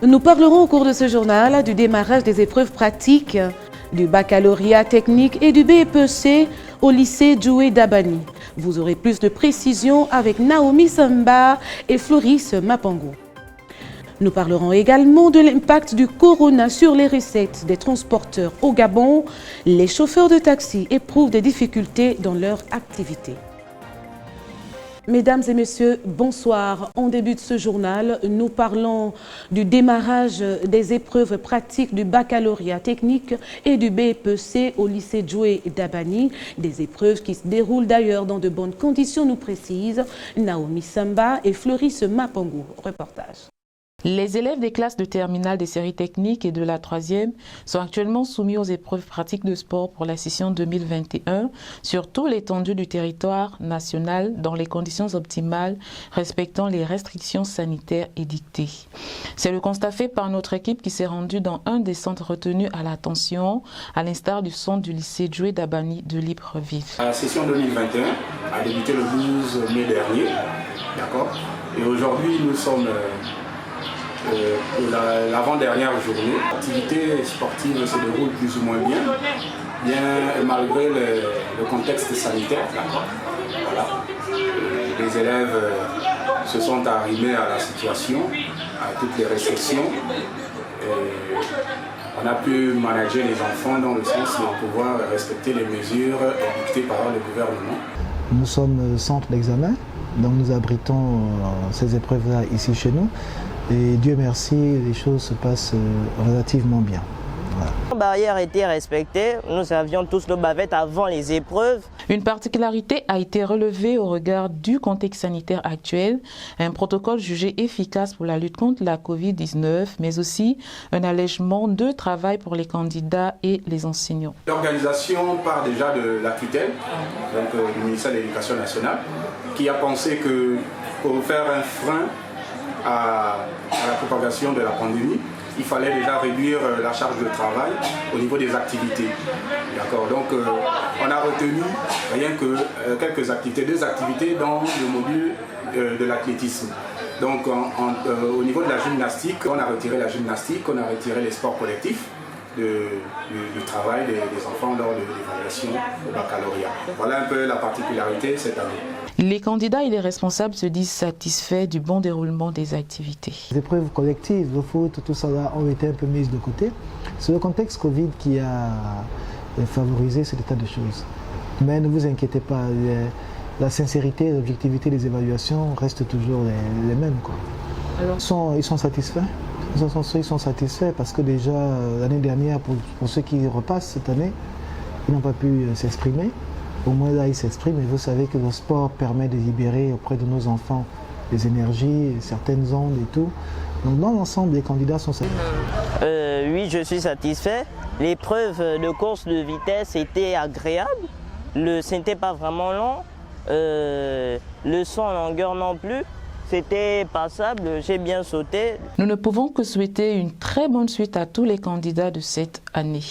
Nous parlerons au cours de ce journal du démarrage des épreuves pratiques du baccalauréat technique et du BEPC au lycée Djoué Dabani. Vous aurez plus de précisions avec Naomi Samba et Floris Mapango. Nous parlerons également de l'impact du corona sur les recettes des transporteurs au Gabon. Les chauffeurs de taxi éprouvent des difficultés dans leur activité. Mesdames et messieurs, bonsoir. En début de ce journal, nous parlons du démarrage des épreuves pratiques du baccalauréat technique et du BEPC au lycée Djoué Dabani. Des épreuves qui se déroulent d'ailleurs dans de bonnes conditions, nous précisent Naomi Samba et Floris Mapango. Reportage. Les élèves des classes de terminale des séries techniques et de la 3e sont actuellement soumis aux épreuves pratiques de sport pour la session 2021 sur tout l'étendue du territoire national dans les conditions optimales respectant les restrictions sanitaires édictées. C'est le constat fait par notre équipe qui s'est rendue dans un des centres retenus à l'attention, à l'instar du centre du lycée Djoué Dabani de Libreville. La session 2021 a débuté le 12 mai dernier, d'accord. Et aujourd'hui nous sommes l'avant-dernière journée. L'activité sportive se déroule plus ou moins bien malgré le contexte sanitaire. Voilà. Les élèves se sont arrimés à la situation, à toutes les restrictions. On a pu manager les enfants dans le sens de pouvoir respecter les mesures édictées par le gouvernement. Nous sommes centre d'examen, donc nous abritons ces épreuves-là ici chez nous. Et Dieu merci, les choses se passent relativement bien. Voilà. Les barrières étaient respectées, nous avions tous nos bavettes avant les épreuves. Une particularité a été relevée au regard du contexte sanitaire actuel, un protocole jugé efficace pour la lutte contre la Covid-19, mais aussi un allègement de travail pour les candidats et les enseignants. L'organisation part déjà de la tutelle, donc du ministère de l'Éducation nationale, qui a pensé que pour faire un frein à la propagation de la pandémie, il fallait déjà réduire la charge de travail au niveau des activités. D'accord. Donc on a retenu rien que quelques activités, 2 activités dans le module de l'athlétisme. Donc au niveau de la gymnastique, on a retiré la gymnastique, on a retiré les sports collectifs du travail des enfants lors de l'évaluation au baccalauréat. Voilà un peu la particularité cette année. Les candidats et les responsables se disent satisfaits du bon déroulement des activités. Les épreuves collectives, le foot, tout ça là, ont été un peu mises de côté. C'est le contexte Covid qui a favorisé cet état de choses. Mais ne vous inquiétez pas, la sincérité et l'objectivité des évaluations restent toujours les mêmes, quoi. Alors, ils sont satisfaits. Ils sont satisfaits parce que déjà l'année dernière, pour ceux qui repassent cette année, ils n'ont pas pu s'exprimer. Au moins là, ils s'expriment et vous savez que le sport permet de libérer auprès de nos enfants des énergies, certaines ondes et tout. Donc dans l'ensemble, les candidats sont satisfaits. Oui, je suis satisfait. L'épreuve de course de vitesse était agréable. Ce n'était pas vraiment long. Le son en longueur non plus. C'était passable, j'ai bien sauté. Nous ne pouvons que souhaiter une très bonne suite à tous les candidats de cette année.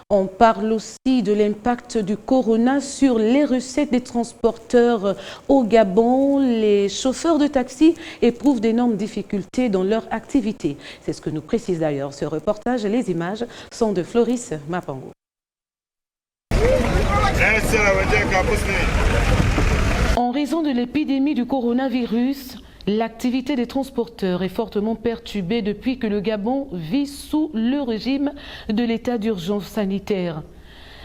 On parle aussi de l'impact du corona sur les recettes des transporteurs au Gabon. Les chauffeurs de taxi éprouvent d'énormes difficultés dans leur activité. C'est ce que nous précise d'ailleurs ce reportage. Les images sont de Floris Mapango. En raison de l'épidémie du coronavirus, l'activité des transporteurs est fortement perturbée depuis que le Gabon vit sous le régime de l'état d'urgence sanitaire.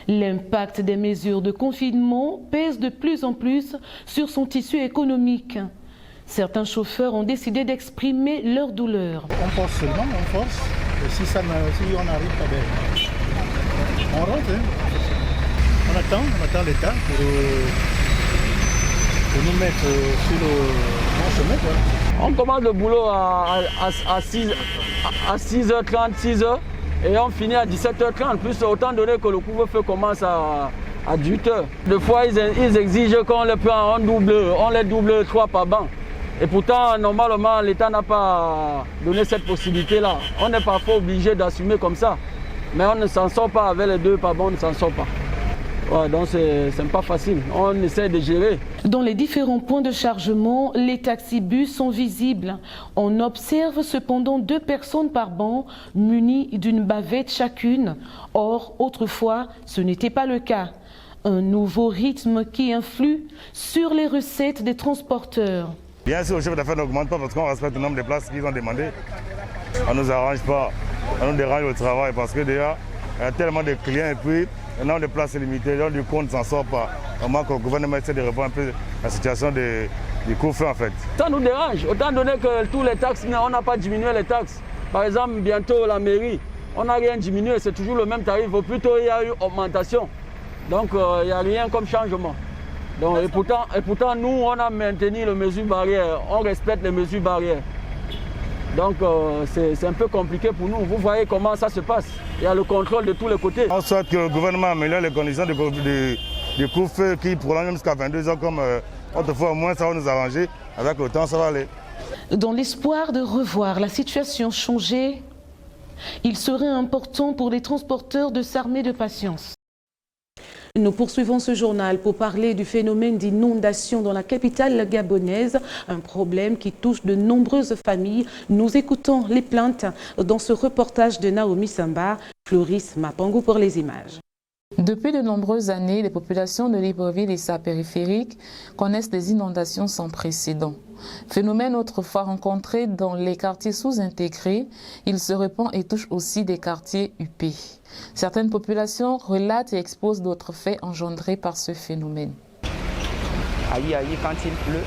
L'impact des mesures de confinement pèse de plus en plus sur son tissu économique. Certains chauffeurs ont décidé d'exprimer leur douleur. On force seulement, on force. Et si on arrive pas bien, on rentre. Hein. On attend l'État pour nous mettre sur le chemin. Quoi. On commence le boulot à 6h30, 6h et on finit à 17h30. Plus autant donné que le couvre-feu commence à 18h. Des fois, ils exigent qu'on les prend en double, on les double 3 par banc. Et pourtant, normalement, l'État n'a pas donné cette possibilité-là. On est parfois obligé d'assumer comme ça. Mais on ne s'en sort pas avec les 2 par banc, on ne s'en sort pas. Ouais, donc c'est pas facile, on essaie de gérer. Dans les différents points de chargement, les taxibus sont visibles. On observe cependant 2 personnes par banc munies d'une bavette chacune. Or, autrefois, ce n'était pas le cas. Un nouveau rythme qui influe sur les recettes des transporteurs. Bien sûr, le chiffre d'affaires n'augmente pas parce qu'on respecte le nombre de places qu'ils ont demandé. On ne nous arrange pas, on nous dérange le travail parce que déjà, il y a tellement de clients et puis le nombre de places est limité, donc du coup on ne s'en sort pas. Au moins que le gouvernement essaie de répondre un peu à la situation du couvre-feu en fait. Ça nous dérange, autant donné que tous les taxes, on n'a pas diminué les taxes. Par exemple, bientôt la mairie, on n'a rien diminué, c'est toujours le même tarif, ou plutôt il y a eu augmentation. Donc il n'y a rien comme changement. Donc, et pourtant, nous, on a maintenu les mesures barrières, on respecte les mesures barrières. Donc c'est un peu compliqué pour nous. Vous voyez comment ça se passe. Il y a le contrôle de tous les côtés. On souhaite que le gouvernement améliore les conditions du couvre-feu qui prolonge jusqu'à 22 h comme autrefois. Au moins ça va nous arranger. Avec le temps, ça va aller. Dans l'espoir de revoir la situation changer, il serait important pour les transporteurs de s'armer de patience. Nous poursuivons ce journal pour parler du phénomène d'inondation dans la capitale gabonaise, un problème qui touche de nombreuses familles. Nous écoutons les plaintes dans ce reportage de Naomi Samba, Floris Mapango pour les images. Depuis de nombreuses années, les populations de Libreville et sa périphérique connaissent des inondations sans précédent. Phénomène autrefois rencontré dans les quartiers sous-intégrés, il se répand et touche aussi des quartiers UP. Certaines populations relatent et exposent d'autres faits engendrés par ce phénomène. Aïe, quand il pleut,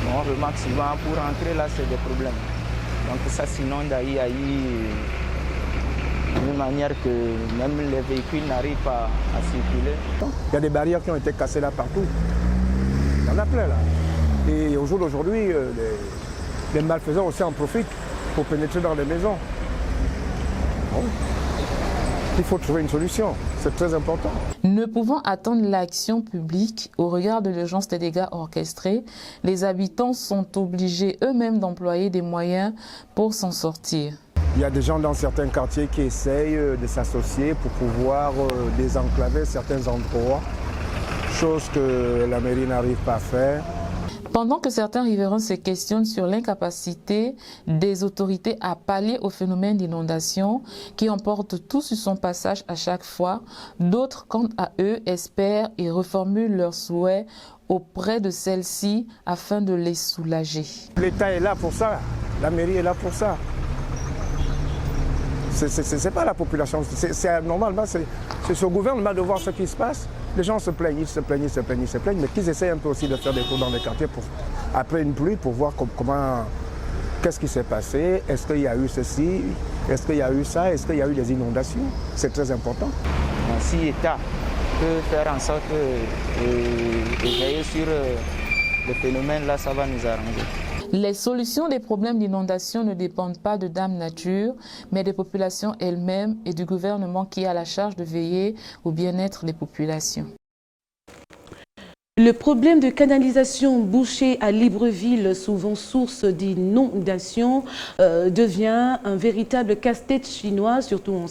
on remarque souvent pour rentrer là, c'est des problèmes. Donc ça s'inonde d'une manière que même les véhicules n'arrivent pas à circuler. Il y a des barrières qui ont été cassées là partout. Il y en a plein là. Et au jour d'aujourd'hui, les malfaisants aussi en profitent pour pénétrer dans les maisons. Bon. Il faut trouver une solution, c'est très important. Ne pouvant attendre l'action publique au regard de l'urgence des dégâts orchestrés, les habitants sont obligés eux-mêmes d'employer des moyens pour s'en sortir. Il y a des gens dans certains quartiers qui essayent de s'associer pour pouvoir désenclaver certains endroits, chose que la mairie n'arrive pas à faire. Pendant que certains riverains se questionnent sur l'incapacité des autorités à pallier au phénomène d'inondation qui emporte tout sur son passage à chaque fois, d'autres, quant à eux, espèrent et reformulent leurs souhaits auprès de celles-ci afin de les soulager. L'État est là pour ça, la mairie est là pour ça. C'est pas la population, normalement c'est au gouvernement de voir ce qui se passe. Les gens se plaignent, ils se plaignent, mais qu'ils essayent un peu aussi de faire des tours dans les quartiers après une pluie pour voir qu'est-ce qui s'est passé, est-ce qu'il y a eu ceci, est-ce qu'il y a eu ça, est-ce qu'il y a eu des inondations. C'est très important. Si l'État peut faire en sorte de veiller sur le phénomène, là, ça va nous arranger. Les solutions des problèmes d'inondation ne dépendent pas de Dame Nature, mais des populations elles-mêmes et du gouvernement qui a la charge de veiller au bien-être des populations. Le problème de canalisation bouchée à Libreville, souvent source d'inondation, devient un véritable casse-tête chinois, surtout en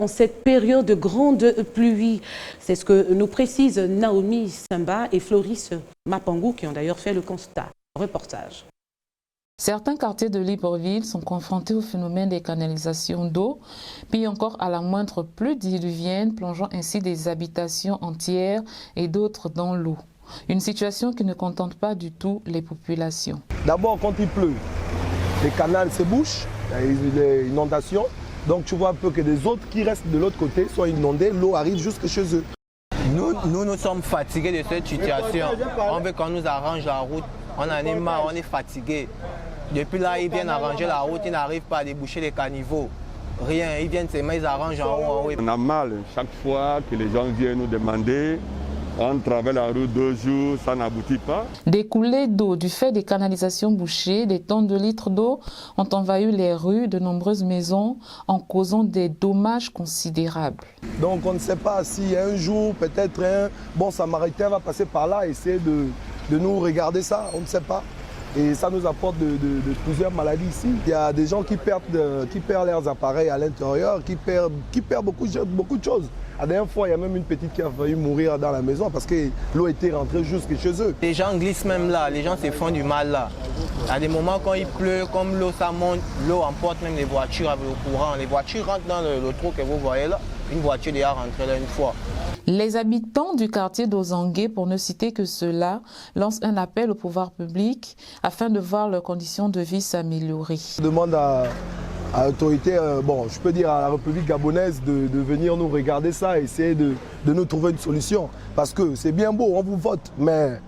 cette période de grande pluie. C'est ce que nous précisent Naomi Samba et Floris Mapango qui ont d'ailleurs fait le constat. Reportage. Certains quartiers de Libreville sont confrontés au phénomène des canalisations d'eau, puis encore à la moindre pluie diluvienne, plongeant ainsi des habitations entières et d'autres dans l'eau. Une situation qui ne contente pas du tout les populations. D'abord, quand il pleut, les canaux se bouchent, il y a des inondations. Donc tu vois un peu que les autres qui restent de l'autre côté sont inondés, l'eau arrive jusque chez eux. Nous sommes fatigués de cette situation. On veut qu'on nous arrange la route. On en est marre, on est fatigué. Depuis là, ils viennent arranger la route, ils n'arrivent pas à déboucher les caniveaux. Rien, ils viennent seulement, ils arrangent en haut, en haut. On a mal chaque fois que les gens viennent nous demander. On traverse la route 2 jours, ça n'aboutit pas. Des coulées d'eau du fait des canalisations bouchées, des tonnes de litres d'eau ont envahi les rues de nombreuses maisons en causant des dommages considérables. Donc on ne sait pas si un jour peut-être un bon samaritain va passer par là et essayer de nous regarder ça, on ne sait pas. Et ça nous apporte de plusieurs maladies ici. Il y a des gens qui perdent leurs appareils à l'intérieur, qui perdent beaucoup de choses. La dernière fois, il y a même une petite qui a failli mourir dans la maison parce que l'eau était rentrée jusque chez eux. Les gens glissent même là, les gens se font du mal là. Il y a des moments quand il pleut, comme l'eau ça monte, l'eau emporte même les voitures avec le courant. Les voitures rentrent dans le trou que vous voyez là. Une voiture est déjà rentrée là une fois. Les habitants du quartier d'Ozangué, pour ne citer que ceux-là, lancent un appel au pouvoir public afin de voir leurs conditions de vie s'améliorer. Je demande à l'autorité, je peux dire à la République gabonaise de venir nous regarder ça, essayer de nous trouver une solution. Parce que c'est bien beau, on vous vote, mais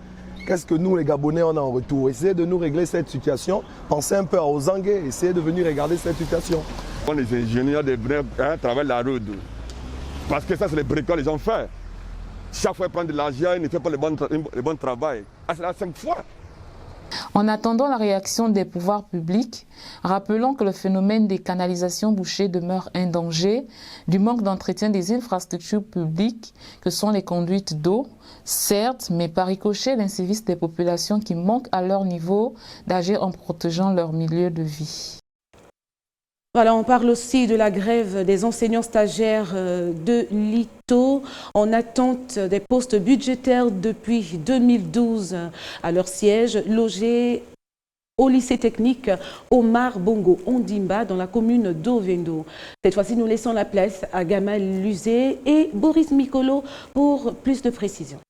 qu'est-ce que nous les Gabonais on a en retour? Essayez de nous régler cette situation, pensez un peu à Ozangué, essayez de venir regarder cette situation. Les ingénieurs de travaillent la route. Parce que ça, c'est les bricoles qu'ils ont fait. Chaque fois qu'ils prennent de l'argent, ils ne font pas le bon travail. C'est la 5 fois. En attendant la réaction des pouvoirs publics, rappelons que le phénomène des canalisations bouchées demeure un danger du manque d'entretien des infrastructures publiques que sont les conduites d'eau, certes, mais par ricochet l'incivisme des populations qui manquent à leur niveau d'agir en protégeant leur milieu de vie. Voilà, on parle aussi de la grève des enseignants stagiaires de l'ITO en attente des postes budgétaires depuis 2012 à leur siège logé au lycée technique Omar Bongo Ondimba dans la commune d'Ovendo. Cette fois-ci, nous laissons la place à Gamal Luzé et Boris Mikolo pour plus de précisions.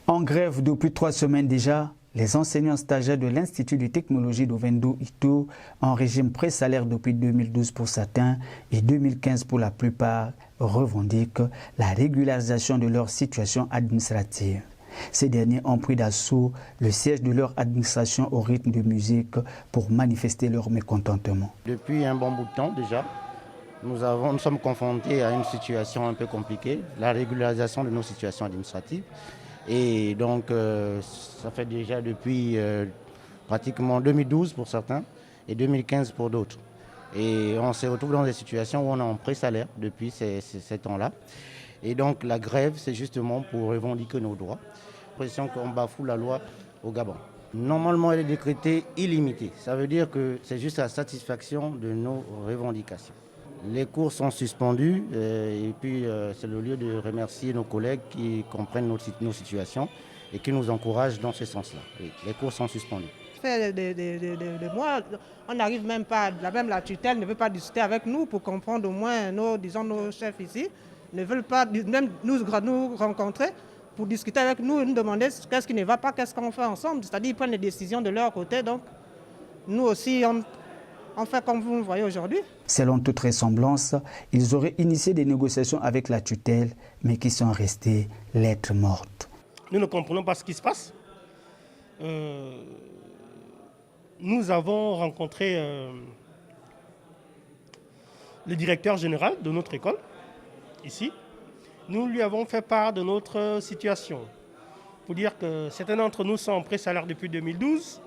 En grève depuis 3 semaines déjà, les enseignants stagiaires de l'Institut de technologie d'Ovendo ITO, en régime pré-salaire depuis 2012 pour certains et 2015 pour la plupart, revendiquent la régularisation de leur situation administrative. Ces derniers ont pris d'assaut le siège de leur administration au rythme de musique pour manifester leur mécontentement. Depuis un bon bout de temps déjà, nous sommes confrontés à une situation un peu compliquée, la régularisation de nos situations administratives. Et donc, ça fait déjà depuis pratiquement 2012 pour certains et 2015 pour d'autres. Et on se retrouve dans des situations où on est en pré-salaire depuis ces temps-là. Et donc, la grève, c'est justement pour revendiquer nos droits. L'impression qu'on bafoue la loi au Gabon. Normalement, elle est décrétée illimitée. Ça veut dire que c'est juste la satisfaction de nos revendications. Les cours sont suspendus et puis c'est le lieu de remercier nos collègues qui comprennent nos situations et qui nous encouragent dans ce sens-là. Les cours sont suspendus. Ça fait des mois, on n'arrive même pas, même la tutelle ne veut pas discuter avec nous pour comprendre au moins nos chefs ici, ne veulent pas même nous rencontrer pour discuter avec nous et nous demander qu'est-ce qui ne va pas, qu'est-ce qu'on fait ensemble. C'est-à-dire qu'ils prennent les décisions de leur côté, donc nous aussi on fait comme vous le voyez aujourd'hui. Selon toute ressemblance, ils auraient initié des négociations avec la tutelle, mais qui sont restées lettres mortes. Nous ne comprenons pas ce qui se passe. Nous avons rencontré le directeur général de notre école, ici. Nous lui avons fait part de notre situation. Pour dire que certains d'entre nous sont en pré-salaire depuis 2012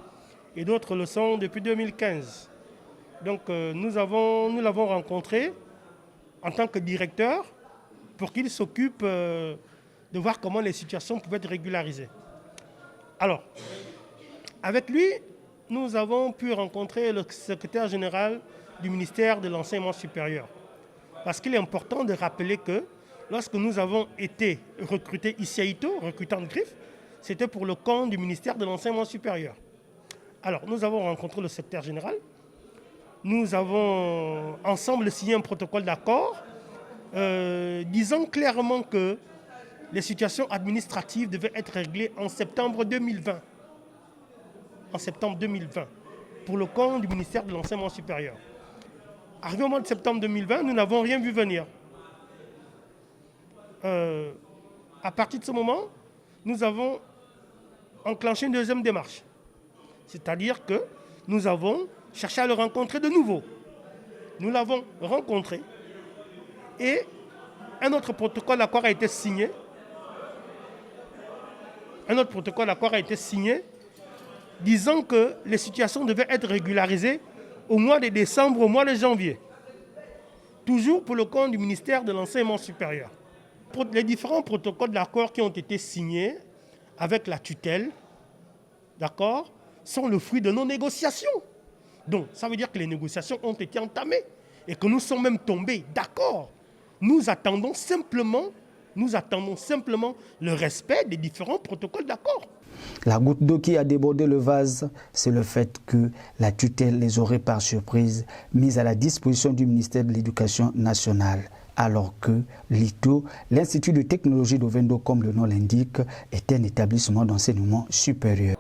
et d'autres le sont depuis 2015. Donc nous l'avons rencontré en tant que directeur pour qu'il s'occupe de voir comment les situations pouvaient être régularisées. Alors, avec lui, nous avons pu rencontrer le secrétaire général du ministère de l'Enseignement supérieur. Parce qu'il est important de rappeler que lorsque nous avons été recrutés ici à ITO, recrutant de griffe, c'était pour le compte du ministère de l'Enseignement supérieur. Alors, nous avons rencontré le secrétaire général. Nous avons ensemble signé un protocole d'accord disant clairement que les situations administratives devaient être réglées en septembre 2020. En septembre 2020, pour le compte du ministère de l'Enseignement supérieur. Arrivé au mois de septembre 2020, nous n'avons rien vu venir. À partir de ce moment, nous avons enclenché une deuxième démarche. C'est-à-dire que nous avons cherché à le rencontrer de nouveau. Nous l'avons rencontré et un autre protocole d'accord a été signé. Un autre protocole d'accord a été signé disant que les situations devaient être régularisées au mois de décembre, au mois de janvier. Toujours pour le compte du ministère de l'Enseignement supérieur. Les différents protocoles d'accord qui ont été signés avec la tutelle, d'accord, sont le fruit de nos négociations. Donc, ça veut dire que les négociations ont été entamées et que nous sommes même tombés d'accord. nous attendons simplement le respect des différents protocoles d'accord. La goutte d'eau qui a débordé le vase, c'est le fait que la tutelle les aurait par surprise mise à la disposition du ministère de l'Éducation nationale, alors que l'ITO, l'Institut de technologie d'Ovendo, comme le nom l'indique, est un établissement d'enseignement supérieur.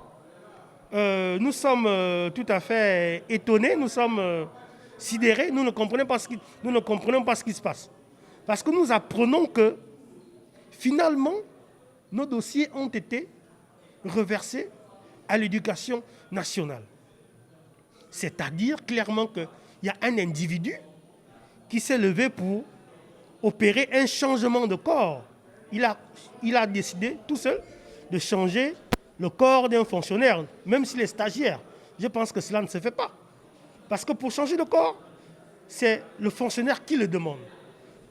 Nous sommes tout à fait étonnés, nous sommes sidérés, nous ne comprenons pas ce qui se passe. Parce que nous apprenons que finalement, nos dossiers ont été reversés à l'éducation nationale. C'est-à-dire clairement qu'il y a un individu qui s'est levé pour opérer un changement de corps. Il a décidé tout seul de changer le corps d'un fonctionnaire, même s'il est stagiaire. Je pense que cela ne se fait pas. Parce que pour changer de corps, c'est le fonctionnaire qui le demande.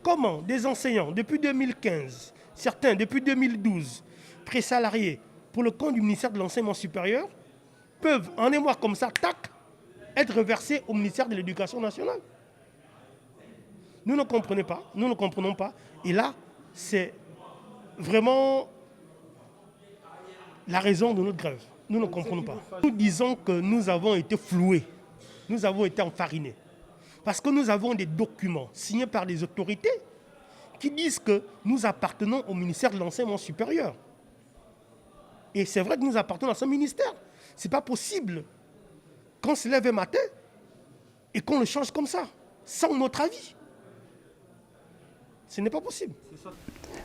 Comment des enseignants, depuis 2015, certains depuis 2012, présalariés pour le compte du ministère de l'Enseignement supérieur, peuvent, en un mois comme ça, tac, être reversés au ministère de l'Éducation nationale. Nous ne comprenons pas. Et là, c'est vraiment la raison de notre grève. Nous ne comprenons pas. Nous disons que nous avons été floués, nous avons été enfarinés. Parce que nous avons des documents signés par des autorités qui disent que nous appartenons au ministère de l'Enseignement supérieur. Et c'est vrai que nous appartenons à ce ministère. Ce n'est pas possible qu'on se lève un matin et qu'on le change comme ça, sans notre avis. Ce n'est pas possible.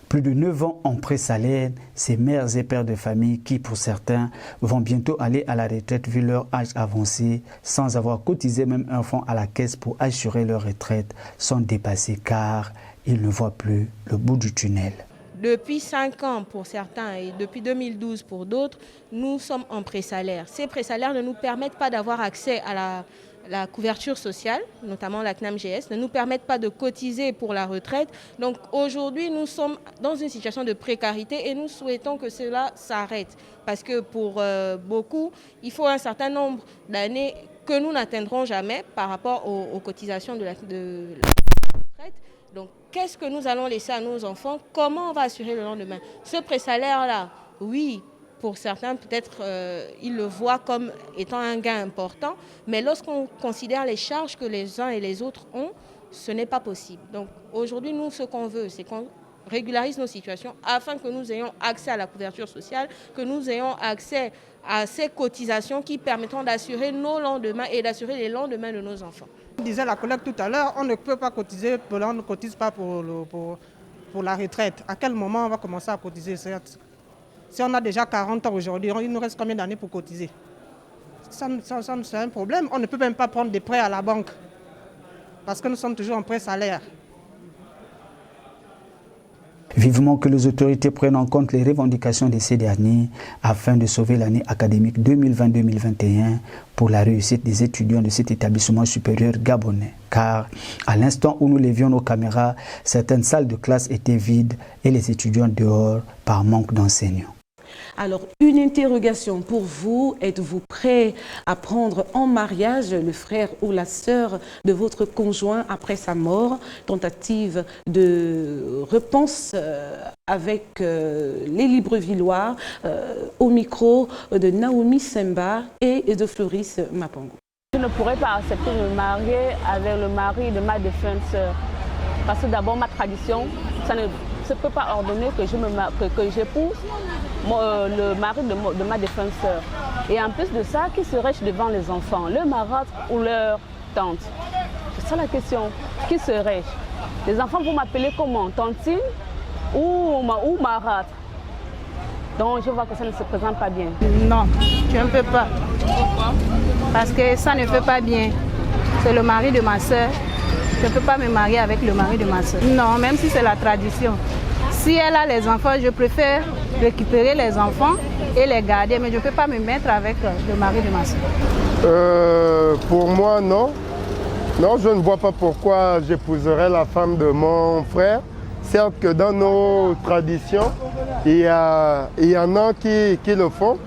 Plus de 9 ans en pré-salaire, ces mères et pères de famille qui, pour certains, vont bientôt aller à la retraite vu leur âge avancé, sans avoir cotisé même un fonds à la caisse pour assurer leur retraite, sont dépassés car ils ne voient plus le bout du tunnel. Depuis 5 ans pour certains et depuis 2012 pour d'autres, nous sommes en pré-salaire. Ces pré-salaires ne nous permettent pas d'avoir accès à la couverture sociale, notamment la CNAM-GS, ne nous permettent pas de cotiser pour la retraite. Donc aujourd'hui, nous sommes dans une situation de précarité et nous souhaitons que cela s'arrête. Parce que pour beaucoup, il faut un certain nombre d'années que nous n'atteindrons jamais par rapport aux cotisations de la retraite. Donc qu'est-ce que nous allons laisser à nos enfants? Comment on va assurer le lendemain? Ce pré-salaire-là, oui, pour certains, peut-être ils le voient comme étant un gain important, mais lorsqu'on considère les charges que les uns et les autres ont, ce n'est pas possible. Donc aujourd'hui, nous, ce qu'on veut, c'est qu'on régularise nos situations afin que nous ayons accès à la couverture sociale, que nous ayons accès à ces cotisations qui permettront d'assurer nos lendemains et d'assurer les lendemains de nos enfants. On disait la collègue tout à l'heure, on ne peut pas cotiser, on ne cotise pas pour la retraite. À quel moment on va commencer à cotiser? Si on a déjà 40 ans aujourd'hui, il nous reste combien d'années pour cotiser? Ça c'est un problème. On ne peut même pas prendre des prêts à la banque parce que nous sommes toujours en pré-salaire. Vivement que les autorités prennent en compte les revendications de ces derniers afin de sauver l'année académique 2020-2021 pour la réussite des étudiants de cet établissement supérieur gabonais. Car à l'instant où nous levions nos caméras, certaines salles de classe étaient vides et les étudiants dehors par manque d'enseignants. Alors, une interrogation pour vous. Êtes-vous prêt à prendre en mariage le frère ou la sœur de votre conjoint après sa mort? Tentative de réponse avec les Librevillois au micro de Naomi Semba et de Floris Mapango. Je ne pourrais pas accepter de me marier avec le mari de ma défunte sœur. Parce que d'abord, ma tradition, ça ne se peut pas ordonner que j'épouse le mari de ma défunte sœur. Et en plus de ça, qui serais-je devant les enfants? Le marâtre ou leur tante? C'est ça la question. Qui serais-je? Les enfants vont m'appeler comment? Tantine ou marâtre? Donc je vois que ça ne se présente pas bien. Non, tu ne peux pas. Pourquoi? Parce que ça ne fait pas bien. C'est le mari de ma soeur. Je ne peux pas me marier avec le mari de ma soeur. Non, même si c'est la tradition. Si elle a les enfants, je préfère récupérer les enfants et les garder, mais je ne peux pas me mettre avec le mari de ma soeur. Pour moi, non. Non, je ne vois pas pourquoi j'épouserais la femme de mon frère. Certes que dans nos traditions, il y en a qui le font,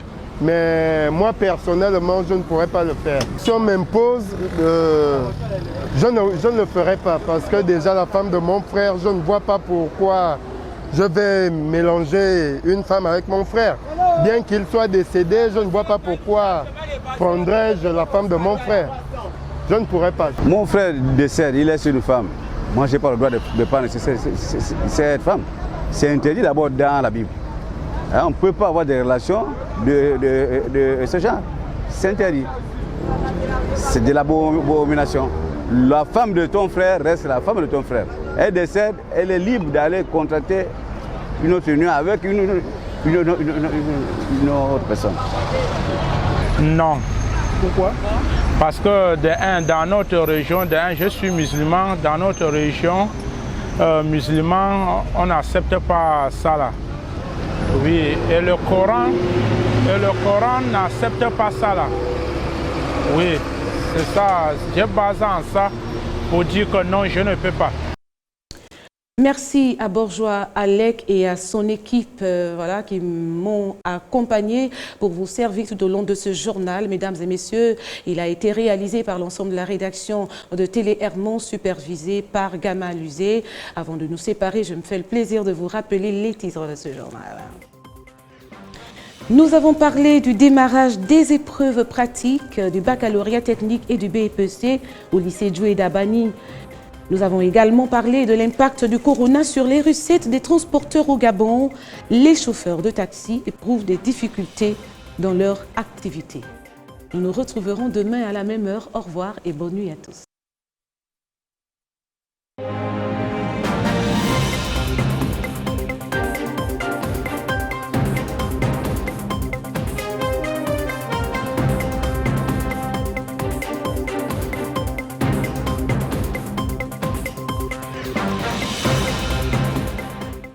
Mais moi, personnellement, je ne pourrais pas le faire. Si on m'impose, je ne le ferai pas parce que déjà la femme de mon frère, je ne vois pas pourquoi je vais mélanger une femme avec mon frère. Bien qu'il soit décédé, je ne vois pas pourquoi prendrais-je la femme de mon frère. Je ne pourrais pas. Mon frère décède, il est une femme. Moi, je n'ai pas le droit de prendre cette femme. C'est interdit d'abord dans la Bible. On ne peut pas avoir des relations de ce genre. C'est interdit. C'est de l'abomination. La femme de ton frère reste la femme de ton frère. Elle décède, elle est libre d'aller contracter une autre union avec une autre personne. Non. Pourquoi? Parce que dans notre région, je suis musulman, dans notre région, musulman, on n'accepte pas ça là. Oui, et le Coran n'accepte pas ça là. Oui, c'est ça, j'ai basé en ça pour dire que non, je ne peux pas. Merci à Bourgeois Alec et à son équipe voilà, qui m'ont accompagné pour vous servir tout au long de ce journal. Mesdames et messieurs, il a été réalisé par l'ensemble de la rédaction de Télé Hermon, supervisé par Gama Luzé. Avant de nous séparer, je me fais le plaisir de vous rappeler les titres de ce journal. Nous avons parlé du démarrage des épreuves pratiques du baccalauréat technique et du BEPC au lycée Djoué d'Abani. Nous avons également parlé de l'impact du corona sur les recettes des transporteurs au Gabon. Les chauffeurs de taxi éprouvent des difficultés dans leur activité. Nous nous retrouverons demain à la même heure. Au revoir et bonne nuit à tous.